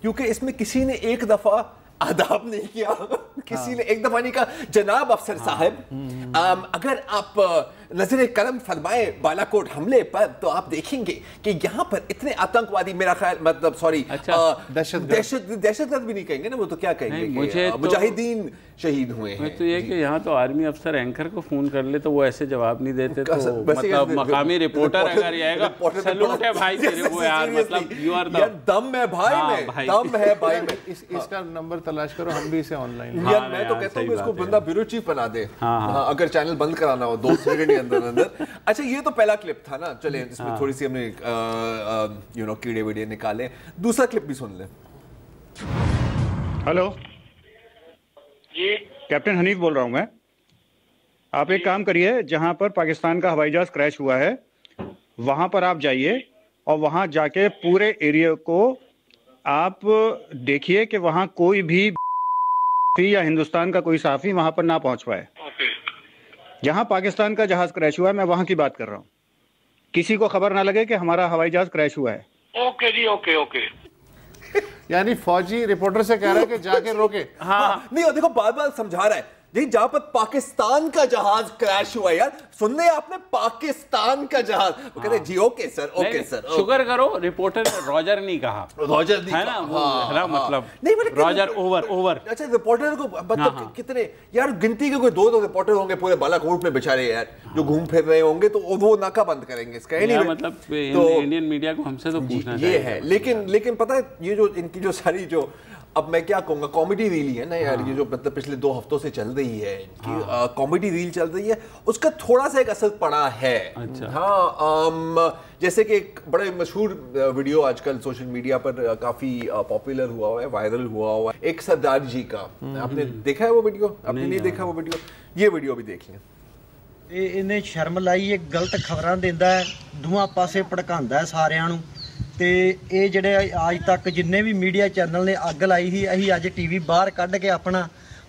[SPEAKER 2] کیونکہ اس میں کسی نے ایک دفعہ آداب نہیں کیا, کسی نے ایک دفعہ نہیں کہا جناب افسر صاحب اگر آپ نظر کرم فرمائے بالاکوٹ حملے پر تو آپ دیکھیں گے کہ یہاں پر اتنے آتنکوادی, میرا خیال مطلب سوری دہشت گرد بھی نہیں کہیں گے نا, وہ تو کیا کہیں گے, مجاہدین شہید ہوئے ہیں.
[SPEAKER 3] تو یہ کہ یہاں تو آرمی افسر اینکر کو فون کر لے تو وہ ایسے جواب نہیں دیتے, تو مطلب مقامی رپورٹر اگر یہ آئے گا سلوٹ ہے بھائی تیرے کو یار, مطلب یو آر دا
[SPEAKER 2] دم ہے بھائی میں, دم ہے بھائی میں.
[SPEAKER 1] اس کا نمبر تلاش کرو, ہم بھی اسے آن لائن.
[SPEAKER 2] یار میں تو کہتا ہوں کہ اس کو بندہ بیورو چیف بنا دے اگر چینل بند کرانا ہو 2 سیکنڈ کے اندر. اچھا یہ تو پہلا کلپ تھا نا, چلیں اس میں تھوڑی سی ہم نے کیڑے ویڑے نکالے. دوسرا کلپ بھی سن لیں.
[SPEAKER 6] ہلو
[SPEAKER 5] جی
[SPEAKER 6] کیپٹن حنیف بول رہا ہوں میں. آپ ایک کام کریے, جہاں پر پاکستان کا ہوائی جہاز کریش ہوا ہے وہاں پر آپ جائیے, اور وہاں جا کے پورے ایریا کو آپ دیکھیے کہ وہاں کوئی بھی یا ہندوستان کا کوئی صحافی وہاں پر نہ پہنچ پائے. جہاں پاکستان کا جہاز کریش ہوا ہے میں وہاں کی بات کر رہا ہوں. کسی کو خبر نہ لگے کہ ہمارا ہوائی جہاز کریش ہوا ہے.
[SPEAKER 5] اوکے جی, اوکے.
[SPEAKER 1] یعنی فوجی رپورٹر سے کہہ رہا ہے کہ جا کے روکے.
[SPEAKER 2] ہاں نہیں, دیکھو بار بار سمجھا رہا ہے جی, جہاں پر پاکستان کا جہاز کریش ہوا ہے. یار سن لیں آپ نے, پاکستان کا جہاز. وہ کہتے ہیں جی اوکے سر, اوکے سر.
[SPEAKER 3] شکر کرو رپورٹر راجر نہیں کہا,
[SPEAKER 2] راجر نہیں
[SPEAKER 3] ہے نا, مطلب راجر اوور.
[SPEAKER 2] اچھا رپورٹر کو مطلب کتنے یار گنتی کے کوئی 2 رپورٹر ہوں گے پورے بالاکوٹ میں بیچارے یار, جو گھوم پھر رہے ہوں گے, تو وہ ناکہ بند کریں گے اس کا.
[SPEAKER 3] مطلب انڈین میڈیا کو ہم سے تو پوچھنا
[SPEAKER 2] یہ ہے. لیکن پتہ ہے یہ جو ان کی جو ساری جو اب میں کیا کہوں گا, کامیڈی ریل ہی ہے نا یار یہ جو مطلب پچھلے 2 ہفتوں سے چل رہی ہے کامیڈی ریل چل رہی ہے, اس کا تھوڑا سا ایک اثر پڑا ہے. ہاں جیسے کہ ایک بڑے مشہور ویڈیو آج کل سوشل میڈیا پر کافی پاپولر ہوا ہے, وائرل ہوا ہے, ایک سردار جی کا. آپ نے دیکھا ہے وہ ویڈیو؟ آپ نے نہیں دیکھا وہ ویڈیو؟ یہ ویڈیو بھی دیکھ لیں.
[SPEAKER 7] ਇਹਨੇ ਸ਼ਰਮ ਲਾਈ, ਇਹ ਗਲਤ ਖਬਰਾਂ ਦਿੰਦਾ ਹੈ, ਦੋਵਾਂ ਪਾਸੇ ਭੜਕਾਉਂਦਾ ਹੈ ਸਾਰਿਆਂ ਨੂੰ. ਤੇ ਇਹ ਜਿਹੜੇ ਅੱਜ ਤੱਕ ਜਿੰਨੇ ਵੀ ਮੀਡੀਆ ਚੈਨਲ ਨੇ ਅੱਗ ਲਾਈ ਸੀ, ਅਸੀਂ ਅੱਜ ਟੀਵੀ ਬਾਹਰ ਕੱਢ ਕੇ ਆਪਣਾ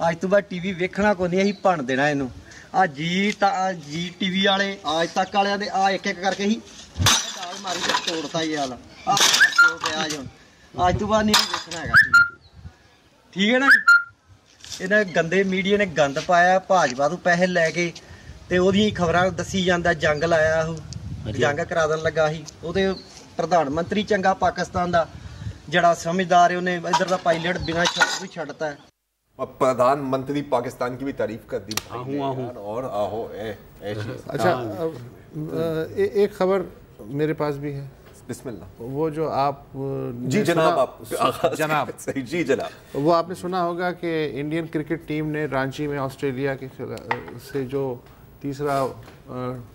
[SPEAKER 7] ਅੱਜ ਤੋਂ ਬਾਅਦ ਟੀਵੀ ਵੇਖਣਾ ਕੋਈ ਨਹੀਂ, ਅਸੀਂ ਭੰਨ ਦੇਣਾ ਇਹਨੂੰ. ਆ ਜੀ ਟੀਵੀ ਵਾਲੇ ਅੱਜ ਤੱਕ ਵਾਲਿਆਂ ਦੇ ਆ ਇੱਕ ਇੱਕ ਕਰਕੇ ਹੀ ਦਾਲ ਮਾਰੀ ਤੇ ਤੋੜਤਾ ਇਹ ਵਾਲਾ ਆ ਪਿਆ ਜੀ. ਹੁਣ ਅੱਜ ਤੋਂ ਬਾਅਦ ਨਹੀਂ ਵੇਖਣਾ ਹੈਗਾ ਟੀਵੀ, ਠੀਕ ਹੈ ਨਾ. ਇਹਨਾਂ ਗੰਦੇ ਮੀਡੀਆ ਨੇ ਗੰਦ ਪਾਇਆ, ਭਾਜਪਾ ਤੋਂ ਪੈਸੇ ਲੈ ਕੇ ਤੇ ਉਹਦੀਆਂ ਖਬਰਾਂ ਦੱਸੀ ਜਾਂਦਾ. ਜੰਗ ਲਾਇਆ ਉਹ, ਜੰਗ ਕਰਾ ਦੇਣ ਲੱਗਾ ਸੀ. ਉਹਦੇ ਪ੍ਰਧਾਨ ਮੰਤਰੀ ਚੰਗਾ ਪਾਕਿਸਤਾਨ ਦਾ ਜਿਹੜਾ ਸਮਝਦਾਰ ਹੈ, ਉਹਨੇ ਇਧਰ ਦਾ ਪਾਇਲਟ ਬਿਨਾਂ ਸ਼ਰਤ ਵੀ ਛੱਡਤਾ ਹੈ.
[SPEAKER 2] پردھان منتری پاکستان کی بھی تعریف کر دی اور آہو
[SPEAKER 1] اچھا ایک خبر میرے پاس بھی ہے.
[SPEAKER 2] بسم اللہ.
[SPEAKER 1] وہ جو آپ
[SPEAKER 2] جی جناب
[SPEAKER 1] جناب
[SPEAKER 2] جی جناب
[SPEAKER 1] وہ آپ نے سنا ہوگا کہ انڈین کرکٹ ٹیم نے رانچی میں آسٹریلیا کے سے جو تیسرا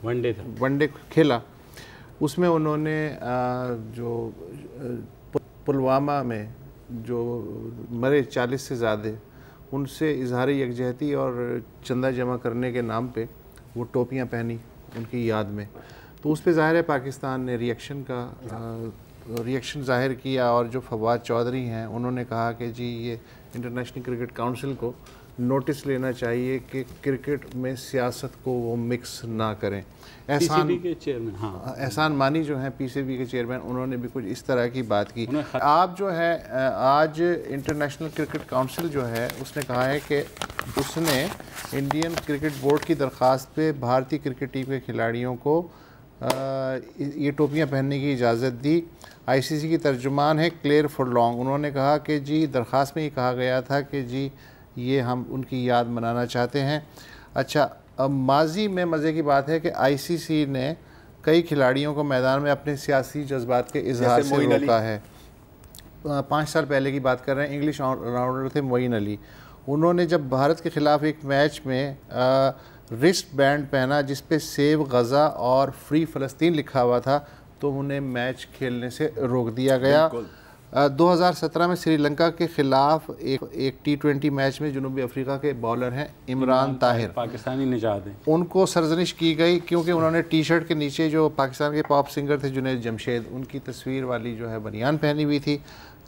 [SPEAKER 1] ون ڈے کھیلا, اس میں انہوں نے جو پلوامہ میں جو مرے 40 سے زیادہ, ان سے اظہار یکجہتی اور چندہ جمع کرنے کے نام پہ وہ ٹوپیاں پہنی ان کی یاد میں. تو اس پہ ظاہر ہے پاکستان نے ریئیکشن ظاہر کیا, اور جو فواد چودھری ہیں انہوں نے کہا کہ جی یہ انٹرنیشنل کرکٹ کاؤنسل کو نوٹس لینا چاہیے کہ کرکٹ میں سیاست کو وہ مکس نہ کریں. احسان مانی جو ہیں پی سی بی کے چیئرمین, انہوں نے بھی کچھ اس طرح کی بات کی. آپ جو ہے آج انٹرنیشنل کرکٹ کاؤنسل جو ہے اس نے کہا ہے کہ اس نے انڈین کرکٹ بورڈ کی درخواست پہ بھارتی کرکٹ ٹیم کے کھلاڑیوں کو یہ ٹوپیاں پہننے کی اجازت دی. آئی سی سی کی ترجمان ہے کلیئر فورلانگ, انہوں نے کہا کہ جی درخواست میں یہ کہا گیا تھا کہ جی یہ ہم ان کی یاد منانا چاہتے ہیں. اچھا اب ماضی میں مزے کی بات ہے کہ آئی سی سی نے کئی کھلاڑیوں کو میدان میں اپنے سیاسی جذبات کے اظہار سے روکا ہے. 5 سال پہلے کی بات کر رہے ہیں, انگلش راؤنڈر تھے معین علی, انہوں نے جب بھارت کے خلاف ایک میچ میں رسٹ بینڈ پہنا جس پہ سیو غزہ اور فری فلسطین لکھا ہوا تھا, تو انہیں میچ کھیلنے سے روک دیا گیا. 2017 میں سری لنکا کے خلاف ایک T20 میچ میں جنوبی افریقہ کے بالر ہیں عمران طاہر,
[SPEAKER 3] پاکستانی نژاد ہیں,
[SPEAKER 1] ان کو سرزنش کی گئی کیونکہ انہوں نے ٹی شرٹ کے نیچے جو پاکستان کے پاپ سنگر تھے جنید جمشید, ان کی تصویر والی جو ہے بنیان پہنی ہوئی تھی.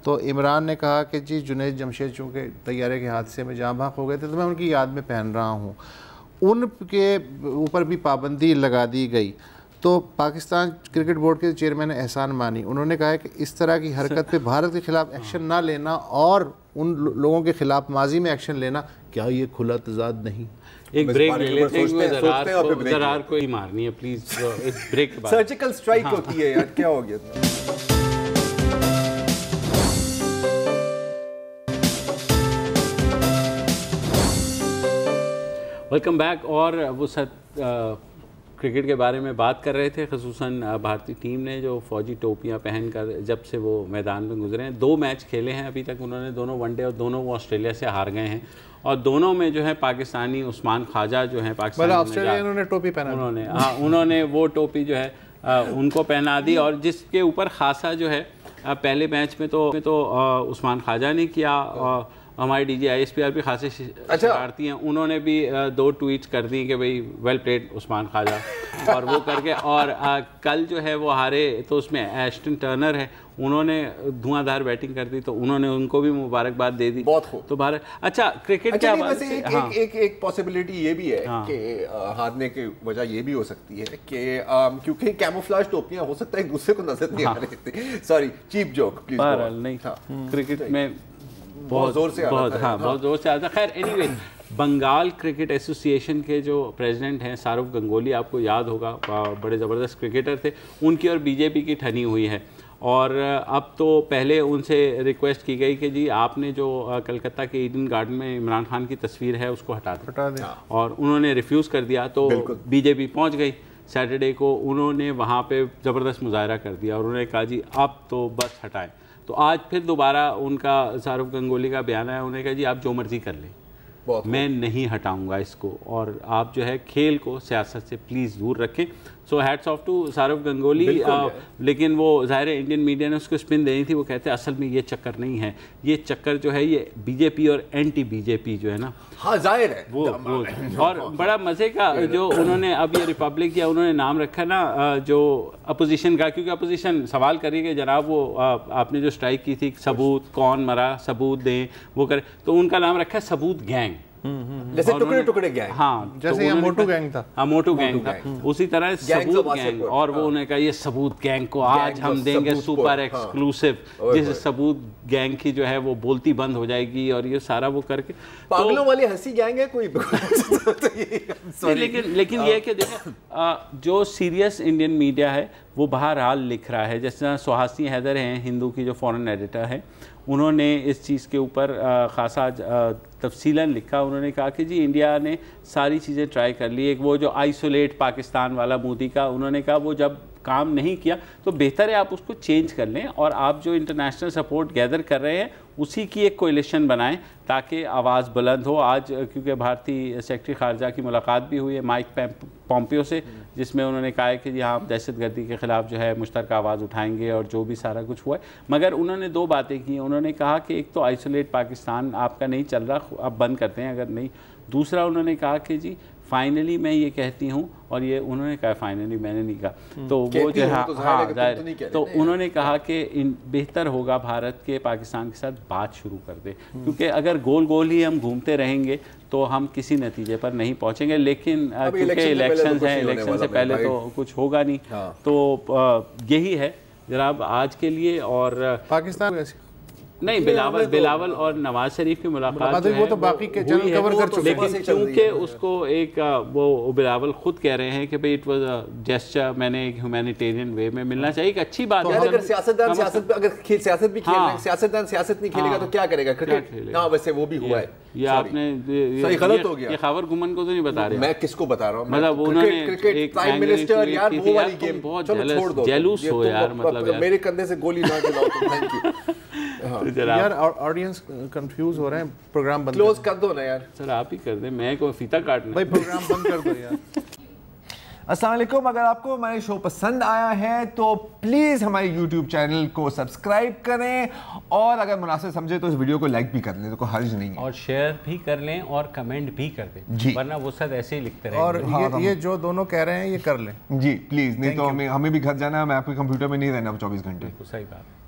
[SPEAKER 1] تو عمران نے کہا کہ جی جنید جمشید چونکہ طیارے کے حادثے میں جاں بحق ہو گئے تھے تو میں ان کی یاد میں پہن رہا ہوں. ان کے اوپر بھی پابندی لگا دی گئی. تو پاکستان کرکٹ بورڈ کے چیئرمین احسان مانی, انہوں نے کہا ہے کہ اس طرح کی حرکت پہ بھارت کے خلاف ایکشن نہ لینا اور ان لوگوں کے خلاف ماضی میں ایکشن لینا, کیا یہ کھلا تضاد نہیں؟
[SPEAKER 3] ایک بریک لے لیتے ہیں, ذرار کو ہی مارنی ہے پلیز, ایک بریک کے بعد
[SPEAKER 2] سرجیکل سٹرائک ہوتی ہے یار, کیا ہو گیا؟
[SPEAKER 3] Welcome back. اور وہ کرکٹ کے بارے میں بات کر رہے تھے, خصوصاً بھارتی ٹیم نے جو فوجی ٹوپیاں پہن کر جب سے وہ میدان میں گزرے ہیں. 2 میچ کھیلے ہیں ابھی تک انہوں نے, دونوں ون ڈے, اور دونوں وہ آسٹریلیا سے ہار گئے ہیں. اور دونوں میں جو ہے پاکستانی عثمان خواجہ جو ہیں
[SPEAKER 1] انہوں نے ٹوپی پہنا,
[SPEAKER 3] انہوں نے وہ ٹوپی جو ہے ان کو پہنا دی, اور جس کے اوپر خاصا جو ہے پہلے میچ میں تو عثمان خواجہ نے کیا, ہمارے D G I S P R بھی خاصے شرارتی ہیں, انہوں نے بھی 2 ٹویٹس کر دی کہ بھئی ویل پلیڈ عثمان خواجہ, اور وہ کر کے. اور کل جو ہے وہ ہارے تو اس میں ایشٹن ٹرنر ہے, انہوں نے دھواں دھار بیٹنگ کر دی, تو انہوں نے ان کو بھی مبارکباد دے دی.
[SPEAKER 2] بہت خوب.
[SPEAKER 3] تو بھارت اچھا کرکٹ کیا بات
[SPEAKER 2] ہے, ایک پاسبلٹی یہ بھی ہے کہ ہارنے کی وجہ یہ بھی ہو سکتی ہے کہ کیونکہ کیموفلاج ٹوپیاں ہو سکتا ہے ایک دوسرے کو نظر نہیں آ رہی تھی. Sorry cheap joke please.
[SPEAKER 3] نہیں کرکٹ میں بہت زور سے آتا. خیر اینی وے, بنگال کرکٹ ایسوسی ایشن کے جو پریزیڈنٹ ہیں سارف گنگولی, آپ کو یاد ہوگا بڑے زبردست کرکٹر تھے, ان کی اور بی جے پی کی ٹھنی ہوئی ہے. اور اب تو پہلے ان سے ریکویسٹ کی گئی کہ جی آپ نے جو کلکتہ کے ایڈن گارڈن میں عمران خان کی تصویر ہے اس کو ہٹا دیں, اور انہوں نے ریفیوز کر دیا. تو بی جے پی پہنچ گئی سیٹرڈے کو, انہوں نے وہاں پہ زبردست مظاہرہ کر دیا, اور انہوں نے کہا جی اب تو بس ہٹائیں. تو آج پھر دوبارہ ان کا سورو گنگولی کا بیان آیا, انہوں نے کہا جی آپ جو مرضی کر لیں, میں نہیں ہٹاؤں گا اس کو, اور آپ جو ہے کھیل کو سیاست سے پلیز دور رکھیں. سو ہیٹس آف ٹو سورو گنگولی. لیکن وہ ظاہر ہے انڈین میڈیا نے اس کو اسپن دینی تھی, وہ کہتے ہیں اصل میں یہ چکر نہیں ہے, یہ چکر جو ہے یہ بی جے پی اور اینٹی بی جے پی جو ہے نا,
[SPEAKER 2] ہاں ظاہر ہے
[SPEAKER 3] وہ. اور بڑا مزے کا جو انہوں نے اب یہ ریپبلک یا انہوں نے نام رکھا نا جو اپوزیشن کا, کیونکہ اپوزیشن سوال کری کہ جناب وہ آپ نے جو اسٹرائک کی تھی ثبوت کون مرا, ثبوت دیں, وہ کرے, تو ان کا نام رکھا ہے ثبوت گینگ,
[SPEAKER 2] جیسے ٹکڑے ٹکڑے گینگ.
[SPEAKER 3] ہاں
[SPEAKER 1] جیسے موٹو گینگ تھا,
[SPEAKER 3] ہاں موٹو گینگ تھا, اسی طرح ثبوت گینگ. اور وہ انہوں نے کہا یہ ثبوت گینگ کو آج ہم دیں گے سپر ایکسکلوسیو, جس ثبوت گینگ کی جو ہے وہ بولتی بند ہو جائے گی, اور یہ سارا وہ کر کے
[SPEAKER 2] پاگلوں والی ہنسی گینگ ہے کوئی.
[SPEAKER 3] لیکن یہ کہ دیکھیں جو سیریس انڈین میڈیا ہے وہ بہرحال لکھ رہا ہے, جس طرح سہاسنی حیدر ہیں ہندو کی جو فورن ایڈیٹر ہیں, انہوں نے اس چیز کے اوپر خاصا تفصیلاً لکھا. انہوں نے کہا کہ جی انڈیا نے ساری چیزیں ٹرائی کر لی. ایک وہ جو آئسولیٹ پاکستان والا مودی کا, انہوں نے کہا وہ جب کام نہیں کیا تو بہتر ہے آپ اس کو چینج کر لیں, اور آپ جو انٹرنیشنل سپورٹ گیدر کر رہے ہیں اسی کی ایک کولیشن بنائیں تاکہ آواز بلند ہو. آج کیونکہ بھارتی سیکرٹری خارجہ کی ملاقات بھی ہوئی ہے مائک پومپیو سے, جس میں انہوں نے کہا ہے کہ جی ہاں آپ دہشت گردی کے خلاف جو ہے مشترکہ آواز اٹھائیں گے, اور جو بھی سارا کچھ ہوا ہے. مگر انہوں نے دو باتیں کی. انہوں نے کہا کہ ایک تو آئسولیٹ پاکستان آپ کا نہیں چل رہا, آپ بند کرتے ہیں اگر نہیں. دوسرا انہوں نے کہا کہ جی فائنلی میں یہ کہتی ہوں, اور یہ انہوں نے کہا فائنلی میں نے نہیں کہا, تو وہ جو ہے تو انہوں نے کہا کہ بہتر ہوگا بھارت کے پاکستان کے ساتھ بات شروع کر دے, کیونکہ اگر گول گول ہی ہم گھومتے رہیں گے تو ہم کسی نتیجے پر نہیں پہنچیں گے. لیکن کیونکہ الیکشنز ہیں, الیکشن سے پہلے تو کچھ ہوگا نہیں, تو یہی ہے جناب آج کے لیے. اور
[SPEAKER 1] پاکستان
[SPEAKER 3] نہیں, بلاول اور نواز شریف کی ملاقات
[SPEAKER 1] وہ تو باقی کے چینل کور کر چکے,
[SPEAKER 3] لیکن چونکہ اس کو ایک وہ بلاول خود کہہ رہے ہیں کہ بھئی اٹ واز اے جیسچر, میں نے ایک ہیومینیٹیرین وے میں ملنا چاہیے, ایک اچھی بات ہے.
[SPEAKER 2] اگر سیاستدان سیاست بھی کھیل رہے ہیں, سیاستدان سیاست نہیں کھیلے گا تو کیا کرے گا, کرکٹ. ہاں ویسے وہ بھی ہوا ہے,
[SPEAKER 3] یہ آپ نے
[SPEAKER 2] صحیح غلط ہو گیا.
[SPEAKER 3] یہ خاور گمن کو تو نہیں بتا رہے,
[SPEAKER 2] میں کس کو بتا رہا ہوں,
[SPEAKER 3] مطلب انہوں نے
[SPEAKER 2] کرکٹ پرائم منسٹر یار وہ والی گیم, چلو چھوڑ دو,
[SPEAKER 3] جیلوس ہو یار, مطلب
[SPEAKER 2] میرے کندھے سے گولی نہ چلاؤ. تھینک یو
[SPEAKER 1] یار, آڈینس کنفیوز ہو رہے ہیں, پروگرام بند
[SPEAKER 2] کلوز کر دو نا یار.
[SPEAKER 3] سر آپ ہی کر دیں, میں کوئی فیتہ کاٹنا
[SPEAKER 1] بھائی, پروگرام بند کر دو یار.
[SPEAKER 2] السلام علیکم. اگر آپ کو ہمارے شو پسند آیا ہے تو پلیز ہمارے یوٹیوب چینل کو سبسکرائب کریں, اور اگر مناسب سمجھے تو اس ویڈیو کو لائک بھی کر لیں, تو کوئی حرج نہیں ہے, اور
[SPEAKER 3] شیئر بھی کر لیں اور کمنٹ بھی کر دیں, ورنہ وہ سب ایسے ہی لکھتے رہیں.
[SPEAKER 1] اور یہ جو دونوں کہہ رہے ہیں یہ کر لیں
[SPEAKER 2] جی پلیز, نہیں تو ہمیں بھی گھر جانا ہے, میں آپ کے کمپیوٹر میں نہیں رہنا 24 گھنٹے.
[SPEAKER 3] صحیح بات.